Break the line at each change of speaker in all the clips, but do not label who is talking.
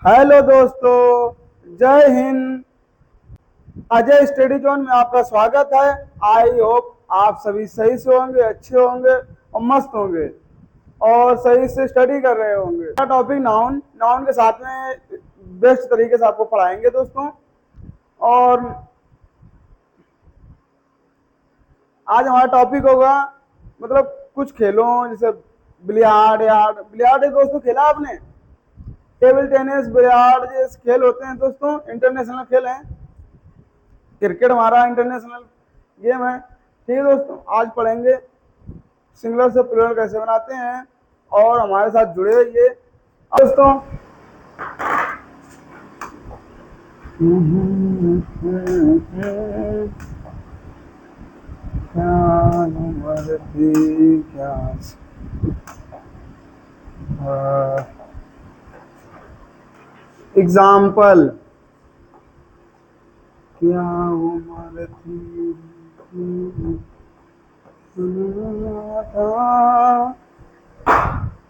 Hello दोस्तों, जय Hind. Ajay study zone में आपका स्वागत है। आई होप आप सभी सही से होंगे, अच्छे होंगे और मस्त होंगे और सही से स्टडी कर रहे होंगे। टॉपिक नाउन नाउन के साथ में बेस्ट तरीके से आपको पढ़ाएंगे दोस्तों। और आज हमारा टॉपिक होगा मतलब कुछ खेलों जैसे बिलियार्ड बिलियार्ड दोस्तों खेला आपने? टेबल टेनिस, बिलियार्ड जैसे खेल होते हैं दोस्तों, इंटरनेशनल खेल हैं। क्रिकेट हमारा इंटरनेशनल गेम है। ठीक है दोस्तों, आज पढ़ेंगे सिंगुलर से प्लूरल कैसे बनाते हैं और हमारे साथ जुड़े रहिए दोस्तों। एग्जाम्पल, क्या उम्र थी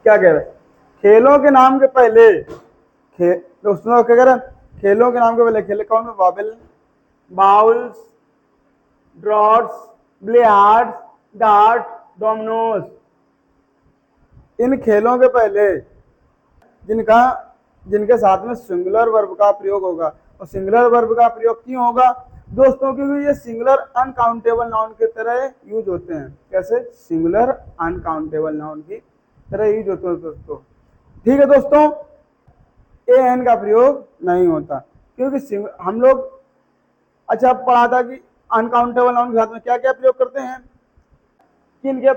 क्या कह रहे हैं? खेलों के नाम के पहले दोस्तों क्या कह रहे हैं? खेलों के नाम के पहले खेले कौन में? बाबिल, bowls, draughts, billiards, dart, dominoes. इन खेलों के पहले जिनका जिनके साथ में सिंगुलर वर्ब का प्रयोग होगा। और सिंगुलर वर्ब का प्रयोग क्यों होगा दोस्तों? क्योंकि ये सिंगुलर अनकाउंटेबल नाउन की तरह यूज होते हैं। कैसे? सिंगुलर अनकाउंटेबल नाउन की तरह यूज होते हैं दोस्तों। ठीक है दोस्तों, ए एन का प्रयोग नहीं होता क्योंकि हम लोग अच्छा पढ़ा था कि अनकाउंटेबल नाउन के साथ में क्या क्या प्रयोग करते हैं कि इनके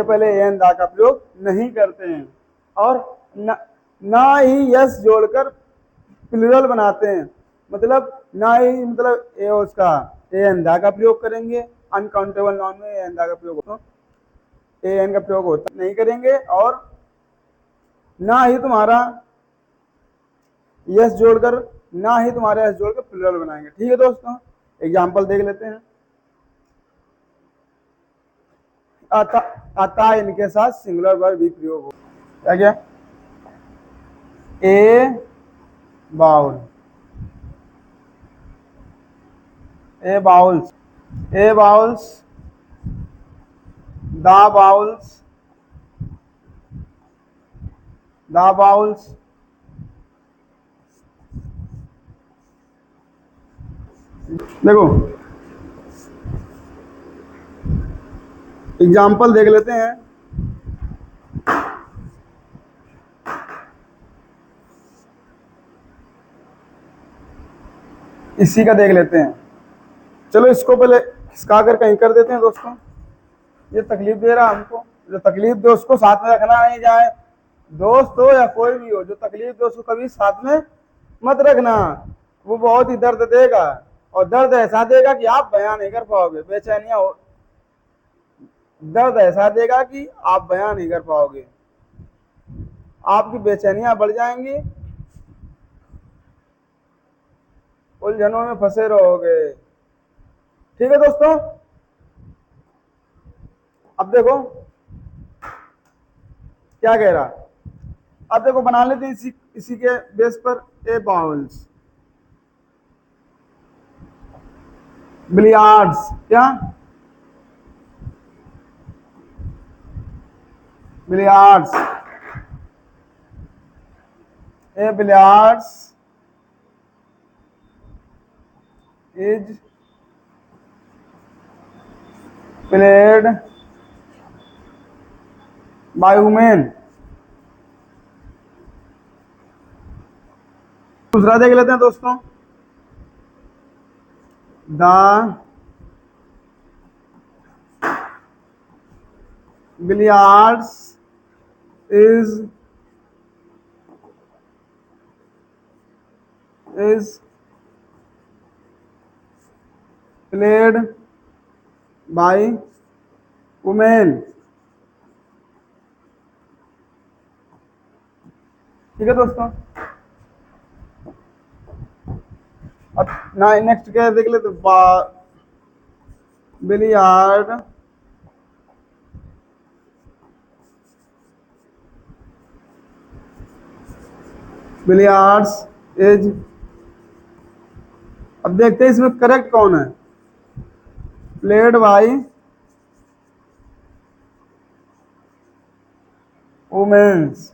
पहले एन दा का प्रयोग नहीं करते हैं और ना ही यस जोड़कर प्लूरल बनाते हैं। मतलब ना ही मतलब ए उसका ए एन दा का प्रयोग करेंगे। अनकाउंटेबल नाउन में ए एन दा का प्रयोग होता, ए एन का प्रयोग होता नहीं करेंगे। और ना ही तुम्हारा यस जोड़कर प्लूरल बनाएंगे। ठीक है दोस्तों, एग्जाम्पल देख लेते हैं। अतः इनके साथ सिंगुलर वर्ब भी प्रयोग हो। क्या क्या? A bowl, a bowls, a bowls, the bowls, the bowls, देखो एग्जाम्पल देख लेते हैं। इसी का देख लेते हैं। चलो इसको पहले खिसका कर कहीं कर देते हैं दोस्तों। ये तकलीफ दे रहा हमको, जो तकलीफ दे उसको साथ में रखना नहीं। जाए दोस्त हो या कोई भी हो, जो तकलीफ दे उसको कभी साथ में मत रखना। वो बहुत ही दर्द देगा और दर्द ऐसा देगा कि आप बयान नहीं कर पाओगे। बेचैनियां हो, दर्द ऐसा देगा कि आप बयान नहीं कर पाओगे। आपकी बेचैनियां बढ़ जाएंगी, उलझनों में फंसे रहोगे। ठीक है दोस्तों, अब देखो क्या कह रहा। अब देखो बना लेते हैं इसी के बेस पर। ए बाउल्स, बिलियार्ड्स, क्या billiards, A billiards is played by women. दूसरा देख लेते हैं दोस्तों। The billiards is played by women. ठीक है दोस्तों, अब ना नेक्स्ट क्या देख लेते। बिलियार्ड बिलियार्ड्स इज, अब देखते हैं इसमें करेक्ट कौन है, played by womens,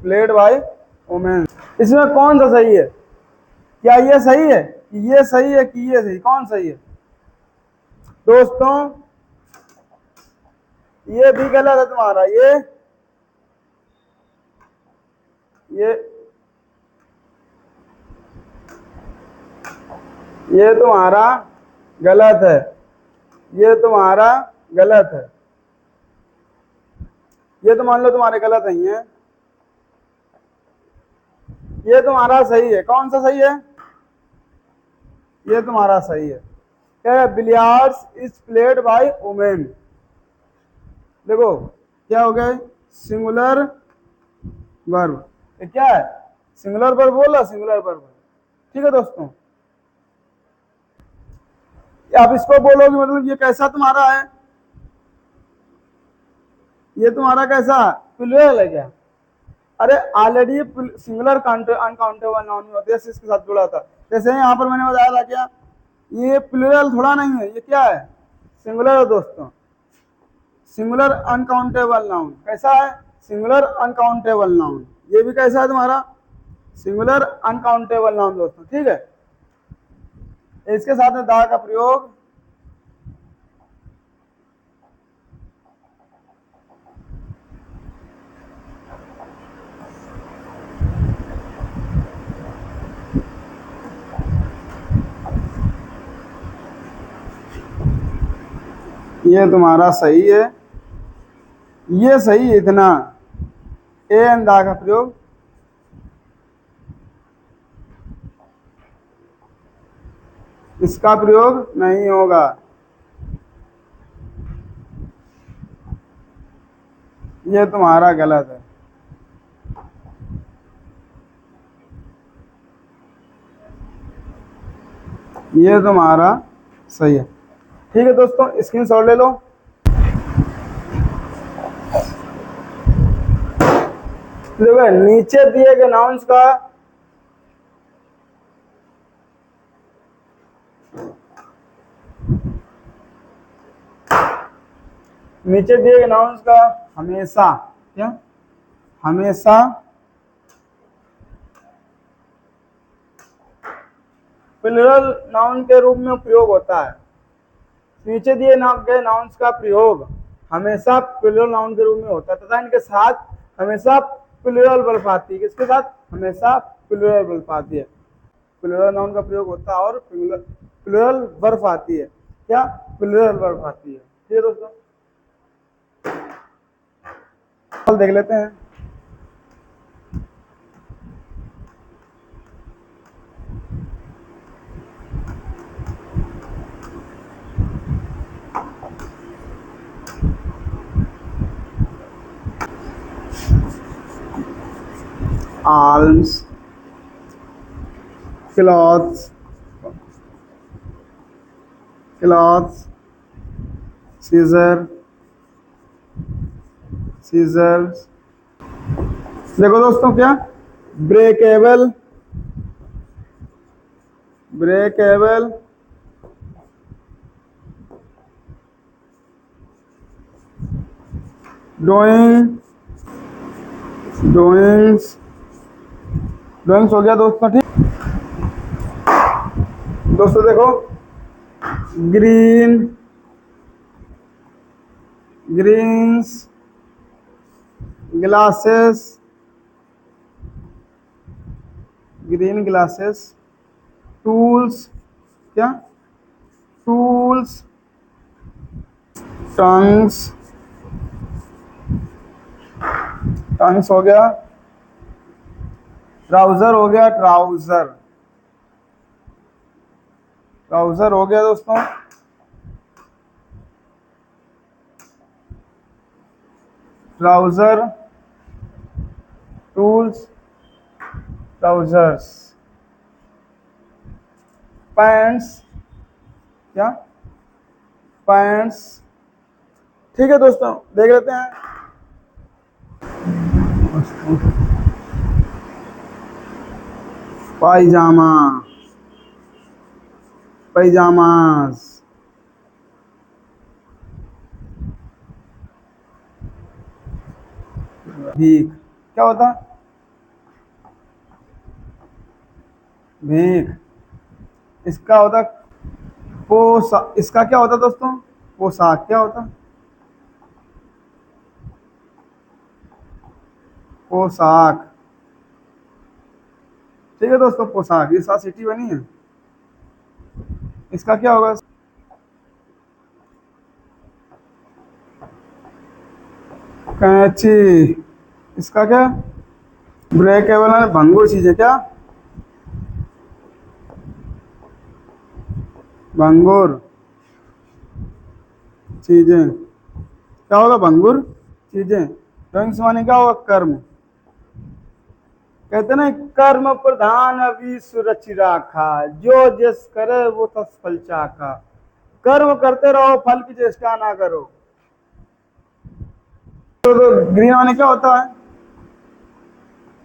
played by womens. इसमें कौन सा सही है? क्या ये सही है कि ये सही है कि ये सही, कौन सही है दोस्तों? ये भी गलत है तुम्हारा, ये तुम्हारा गलत है, ये तुम्हारा गलत है, ये तो मान लो तुम्हारे गलत नहीं है, ये तुम्हारा सही है। कौन सा सही है? ये तुम्हारा सही है। क्या है? Billiards is played by women. देखो क्या हो गया, सिंगुलर वर्ब, ये क्या है? सिंगुलर वर्ब बोला, सिंगुलर वर्ब। ठीक है दोस्तों, आप इसको बोलोगे मतलब ये कैसा तुम्हारा है, ये तुम्हारा कैसा प्लूरल है क्या? अरे ऑलरेडी सिंगुलर अनकाउंटेबल नाउन में होते हैं, इसके साथ जुड़ा था। जैसे यहाँ पर मैंने बताया था क्या, ये प्लूरल थोड़ा नहीं है, ये क्या है? सिंगुलर है दोस्तों, सिंगुलर अनकाउंटेबल नाउन। कैसा है? Singular uncountable noun. ये भी कैसा है तुम्हारा? सिंगुलर अनकाउंटेबल नाउन दोस्तों। ठीक है, इसके साथ में दा का प्रयोग ये तुम्हारा सही है, ये सही है इतना, ए एन दा का प्रयोग इसका प्रयोग नहीं होगा, ये तुम्हारा गलत है। ये तुम्हारा सही है। ठीक है दोस्तों, स्क्रीनशॉट ले लो। देखो नीचे दिए गए नाउन्स का हमेशा, क्या हमेशा प्लूरल नाउन के रूप में प्रयोग होता है। नीचे दिए गए नाउन्स का प्रयोग हमेशा प्लूरल नाउन के रूप में होता है तथा इनके साथ हमेशा प्लूरल वर्ब आती है। किसके साथ? हमेशा प्लूरल वर्ब आती है। प्लूरल नाउन का प्रयोग होता है और प्लूरल वर्ब आती है। क्या? प्लूरल वर्ब आती है। ठीक है दोस्तों, देख लेते हैं। arms, clothes, scissors। देखो दोस्तों, क्या ब्रेकेबल, डोइंग्स हो गया दोस्तों। ठीक दोस्तों, देखो ग्रीन्स, ग्लासेस, टूल्स, क्या टूल्स, टंग्स हो गया, ट्राउजर हो गया, ट्राउजर हो गया दोस्तों। ट्राउजर, टूल्स, ट्राउजर्स, पैंट्स, क्या पैंट्स। ठीक है दोस्तों, देख लेते हैं। पायजामा, पैजामाज। भीख क्या होता है? भीख। इसका होता इसका क्या होता दोस्तों? पोशाक क्या होता? पोशाक। ठीक है दोस्तों, पोशाक। ये सात सिटी बनी है। इसका क्या होगा? कैंची। इसका क्या? ब्रेकेबल है, भंगुर चीज है क्या? भंगुर चीजें क्या होगा? भंगुर चीजें। ड्राइंग्स माने क्या होगा? कर्म। कहते ना, कर्म प्रधान विश्व रचि राखा, जो जिस करे वो तस फल चाखा। कर्म करते रहो, फल की चेष्टा ना करो। तो ग्रीन माने क्या होता है?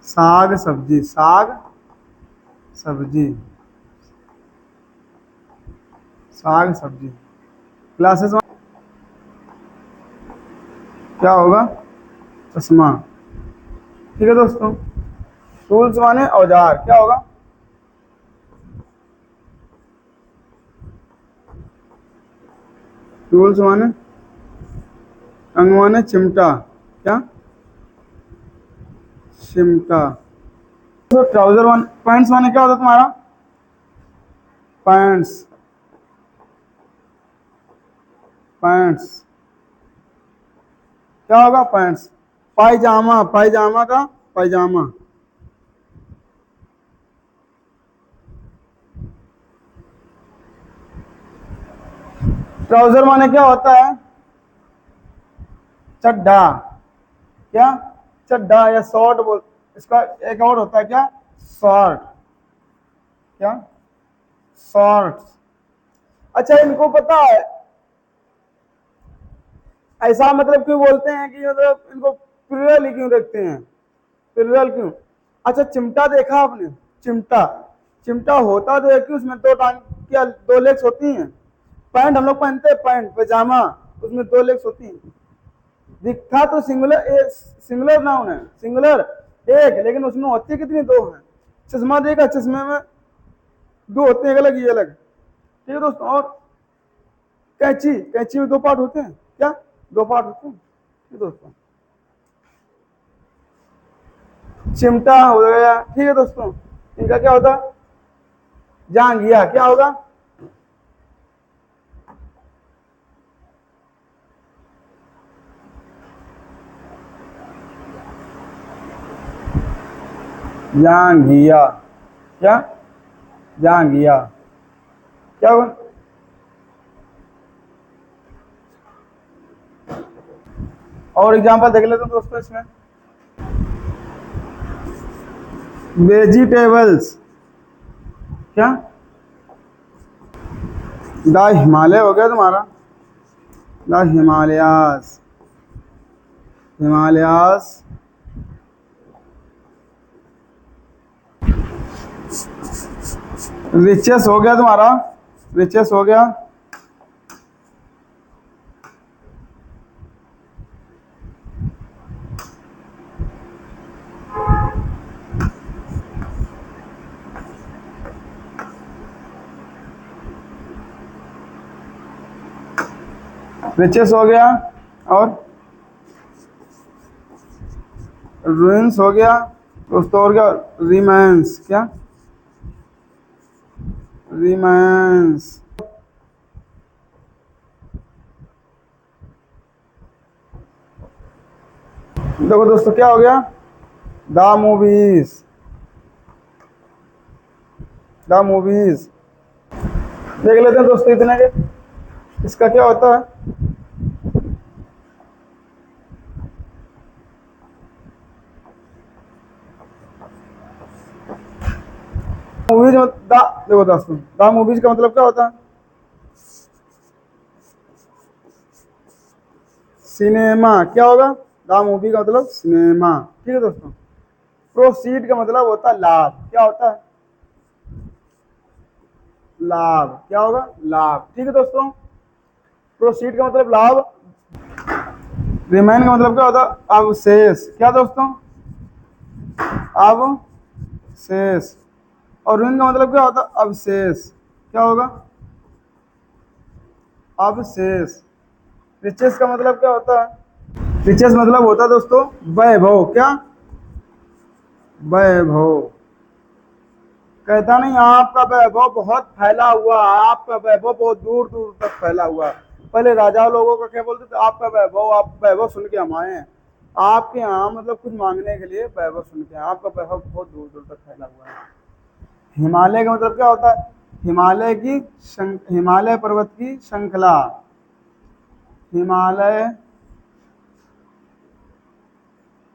साग सब्जी, साग सब्जी, साग सब्जी। क्लासेस क्या होगा? चश्मा। ठीक है दोस्तों। टूल्स माने औजार, क्या होगा? टूल्स माने अंग माने चिमटा, क्या? चिमटा। तो ट्राउजर माने, पैंट्स माने क्या होता तुम्हारा? पैंट्स, पैंट्स क्या होगा? पैंट्स। पायजामा, पायजामा का पायजामा। ट्राउजर माने क्या होता है? चड्ढा, क्या? चड्ढा या शॉर्ट बोल। इसका एक और होता है क्या? शॉर्ट, क्या? शॉर्ट्स। अच्छा, इनको पता है ऐसा मतलब क्यों बोलते हैं कि मतलब इनको प्लूरल ही क्यों रखते हैं? प्लूरल क्यों? अच्छा, चिमटा देखा आपने? चिमटा, चिमटा होता तो है कि उसमें दो टांग, क्या दो लेग्स होती हैं? पैंट हम लोग पहनते हैं, पैंट पजामा, उसमें दो लेग्स होती हैं। दिखता तो सिंगुलर, सिंगुलर नाउन है, सिंगुलर एक, लेकिन उसमें होती है कितनी? दो हैं। चश्मा देखा, चश्मे में दो होते हैं, अलग ये अलग। ठीक है दोस्तों। और कैंची, कैंची में दो पार्ट होते हैं, क्या? दो पार्ट होते हैं। ठीक है दोस्तों। चिमटा हो गया। ठीक है दोस्तों। इनका क्या होता? जांघिया, क्या होगा? जांघिया, क्या? जांघिया क्या होगा? और एग्जांपल देख लेते हैं दोस्तों इसमें। वेजिटेबल्स, क्या? द हिमालय हो गया तुम्हारा, द हिमालयास, हिमालयास। रिचेस हो गया तुम्हारा, रिचेस हो गया। रिचेस हो गया। और रूइंस हो गया दोस्तों। और क्या? रिमेंस, क्या? रिमेंस। देखो दोस्तों क्या हो गया? The movies, the movies. देख लेते हैं दोस्तों इतने के। इसका क्या होता है? मूवीज द, देखो दोस्तों, द मूवीज का मतलब क्या होता है? सिनेमा, क्या होगा? द मूवी का मतलब सिनेमा। ठीक है दोस्तों। प्रोसीड का मतलब होता है लाभ, क्या होता है? लाभ, क्या होगा, लाभ। ठीक है दोस्तों, प्रोसीड का मतलब लाभ, रिमेन का मतलब क्या होता है, अवशेष। क्या दोस्तों, अवशेष। और रुइन का मतलब क्या होता है, अवशेष। क्या होगा, अवशेष। रिचेस का मतलब क्या होता है, रिचेस मतलब होता है दोस्तों वैभव। क्या, वैभव। कहता नहीं आपका वैभव बहुत फैला हुआ है, आपका वैभव बहुत दूर दूर तक फैला हुआ है। पहले राजा लोगों का क्या बोलते थे, आपका वैभव, आप वैभव सुन के हम आए हैं। आपके यहाँ मतलब कुछ मांगने के लिए वैभव सुन के, आपका वैभव बहुत दूर दूर तक फैला हुआ है। हिमालय का मतलब क्या होता है, हिमालय पर्वत की श्रृंखला, हिमालय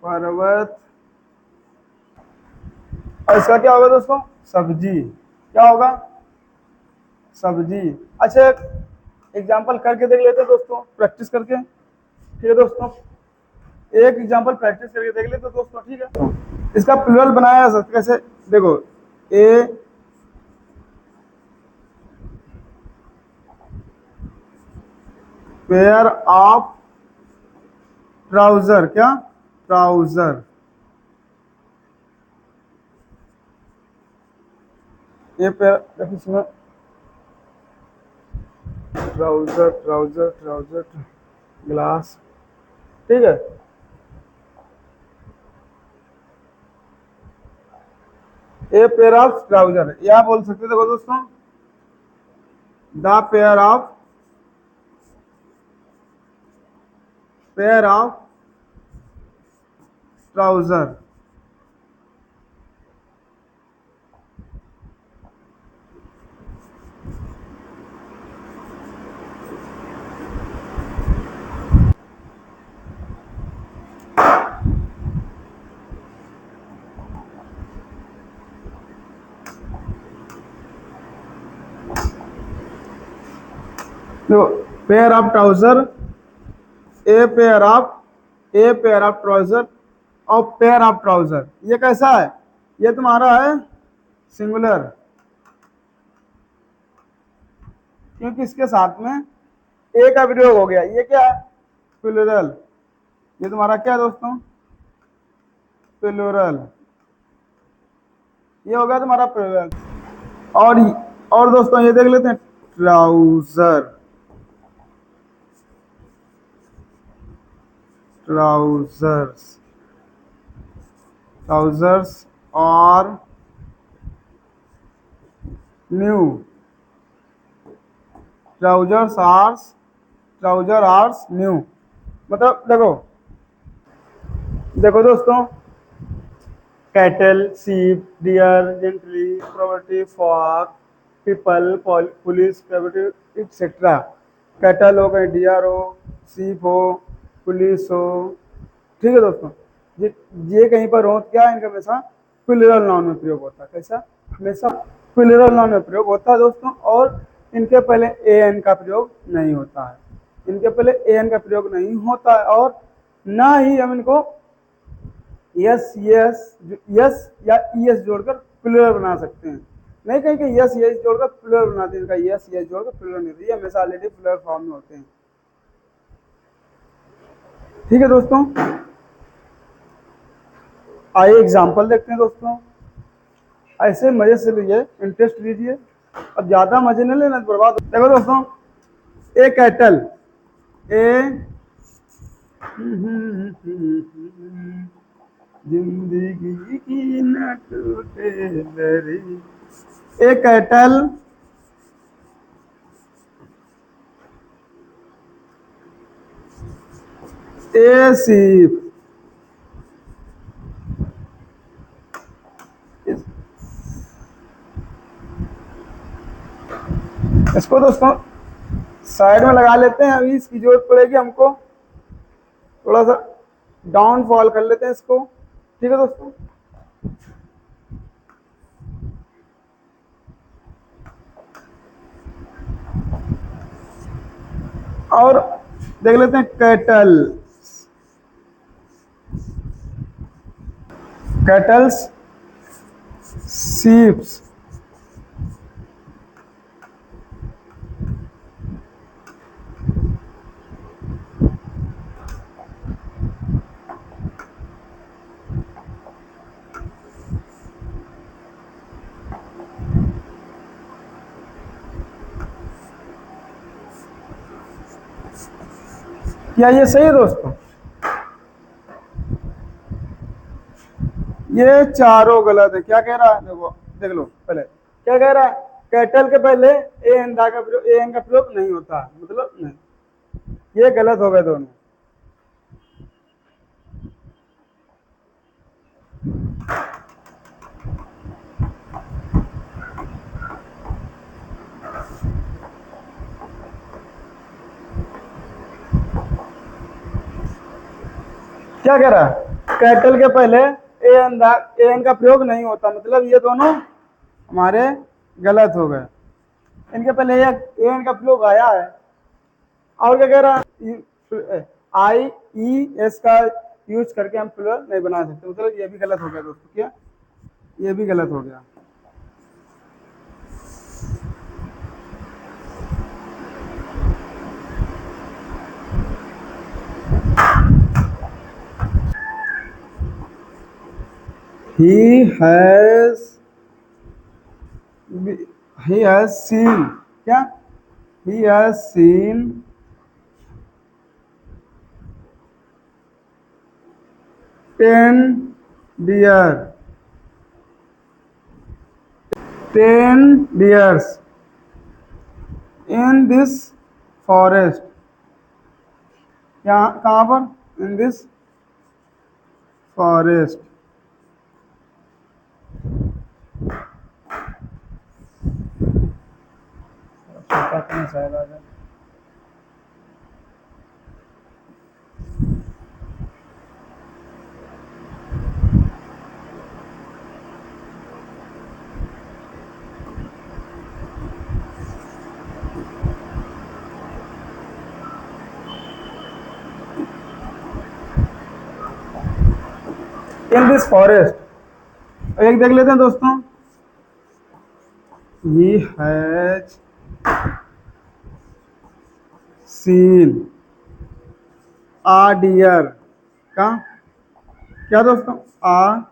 पर्वत। और इसका क्या होगा दोस्तों, सब्जी। क्या होगा, सब्जी। अच्छा, एग्जाम्पल करके देख लेते हैं दोस्तों, प्रैक्टिस करके। ठीक है दोस्तों, एक एग्जाम्पल प्रैक्टिस करके देख लेते हैं दोस्तों। ठीक है, इसका प्लूरल बनाया जा सकता है कैसे, देखो, ए पेयर ऑफ ट्राउजर। क्या, ट्राउजर। ये पेयर, देखो इसमें ट्राउजर ट्राउजर ट्राउजर, ग्लास। ठीक है, ए पेयर ऑफ ट्राउजर, या बोल सकते, देखो दोस्तों, द पेयर ऑफ ट्राउजर। देखो, pair of trouser, a pair of trouser और पेयर ऑफ ट्राउजर, ये कैसा है, ये तुम्हारा है सिंगुलर, क्योंकि इसके साथ में ए का प्रयोग हो गया। ये क्या है, प्लूरल। ये तुम्हारा क्या है दोस्तों, प्लूरल। ये हो गया तुम्हारा प्लूरल। और और दोस्तों ये देख लेते हैं, ट्राउजर, ट्राउजर्स, ट्राउजर्स और न्यू, ट्राउजर आर्स न्यू। मतलब देखो, देखो दोस्तों, cattle, sheep, deer, gentry, property, folk, people, police, property etcetera. Cattle हो गए, डियर हो, सीप हो, पुलिस हो। ठीक है दोस्तों, ये कहीं पर हो क्या, इनका हमेशा प्लूरल नाउन में प्रयोग होता है। कैसा, हमेशा प्लूरल नाउन में प्रयोग होता है दोस्तों। और इनके पहले ए एन का प्रयोग नहीं होता है, इनके पहले ए एन का प्रयोग नहीं होता है। और ना ही हम इनको यस यस यस या ईएस जोड़कर प्लूरल बना सकते हैं। नहीं कहीं कि यस यस जोड़कर प्लूरल बनाते हैं, इनका यस यस जोड़कर प्लूरल नहीं होता, ये हमेशा ऑलरेडी प्लूरल फॉर्म में होते हैं। ठीक है दोस्तों, आइए एग्जाम्पल देखते हैं दोस्तों। ऐसे मजे से लीजिए, इंटरेस्ट लीजिए, अब ज्यादा मजे नहीं लेना, बर्बाद। देखो दोस्तों, ए कैटल, ए जिंदगी की न टूटे लड़ी, ए कैटल, ए सीप। इसको दोस्तों साइड में लगा लेते हैं, अभी इसकी जरूरत पड़ेगी हमको, थोड़ा सा डाउनफॉल कर लेते हैं इसको। ठीक है दोस्तों, और देख लेते हैं कैटल, कैटल्स, सीप्स, क्या ये सही है दोस्तों? ये चारों गलत है। क्या कह रहा है देखो, देख लो पहले क्या कह रहा है, कैटल के पहले ए एन का प्रयोग, ए एन का प्रयोग नहीं होता, मतलब नहीं। ये गलत हो गए दोनों। क्या कह रहा है, कैटल के पहले ए एन का प्रयोग नहीं होता, मतलब ये दोनों हमारे गलत हो गए। इनके पहले ए एन का प्रयोग आया है। और क्या कह रहा है, आई ई एस का यूज करके हम प्लूरल नहीं बना सकते, मतलब ये भी गलत हो गया दोस्तों। क्या ये भी गलत हो गया। he has he has seen, क्या he has seen 10 deer, 10 deers in this forest। यहाँ कहाँ पर, इन this forest. In this forest एक देख लेते हैं दोस्तों। he has seen a deer का, क्या दोस्तों, a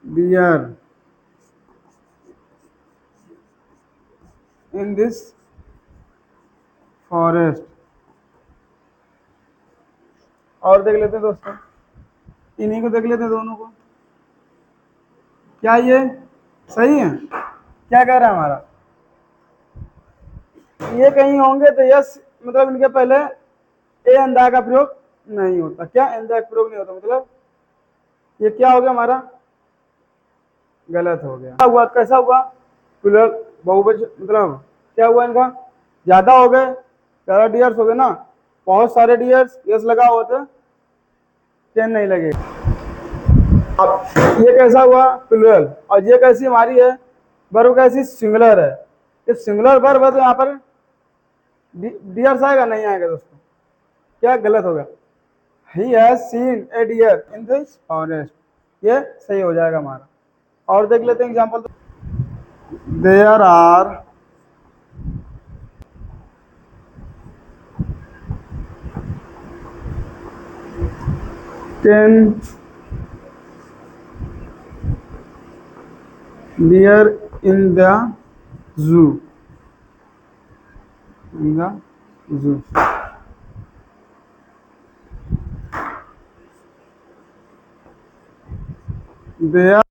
deer in this forest। और देख लेते हैं दोस्तों, इन्हीं को देख लेते हैं दोनों को। क्या ये सही है? क्या कह रहा है हमारा, ये कहीं होंगे तो यस, मतलब इनके पहले ए अंधा का प्रयोग नहीं होता। क्या अंधा का प्रयोग नहीं होता, मतलब ये क्या हो गया हमारा, गलत हो गया। क्या हुआ, कैसा हुआ, प्लूरल बहुवचन, मतलब क्या हुआ इनका, ज्यादा हो गए, ज्यादा डियर्स हो गए ना, बहुत सारे डियर्स, यस लगा हुआ था, 10 नहीं लगे। अब ये कैसा हुआ, प्लूरल, और ये कैसी हमारी है, वर्ब कैसी, सिंगुलर है। ये सिंगुलर वर्ब है तो यहाँ पर डियर्स आएगा, नहीं आएगा दोस्तों। क्या गलत होगा, he has seen a deer in this forest, ये सही हो जाएगा हमारा। और देख लेते हैं example. There are 10 deer in the zoo, in the zoo। There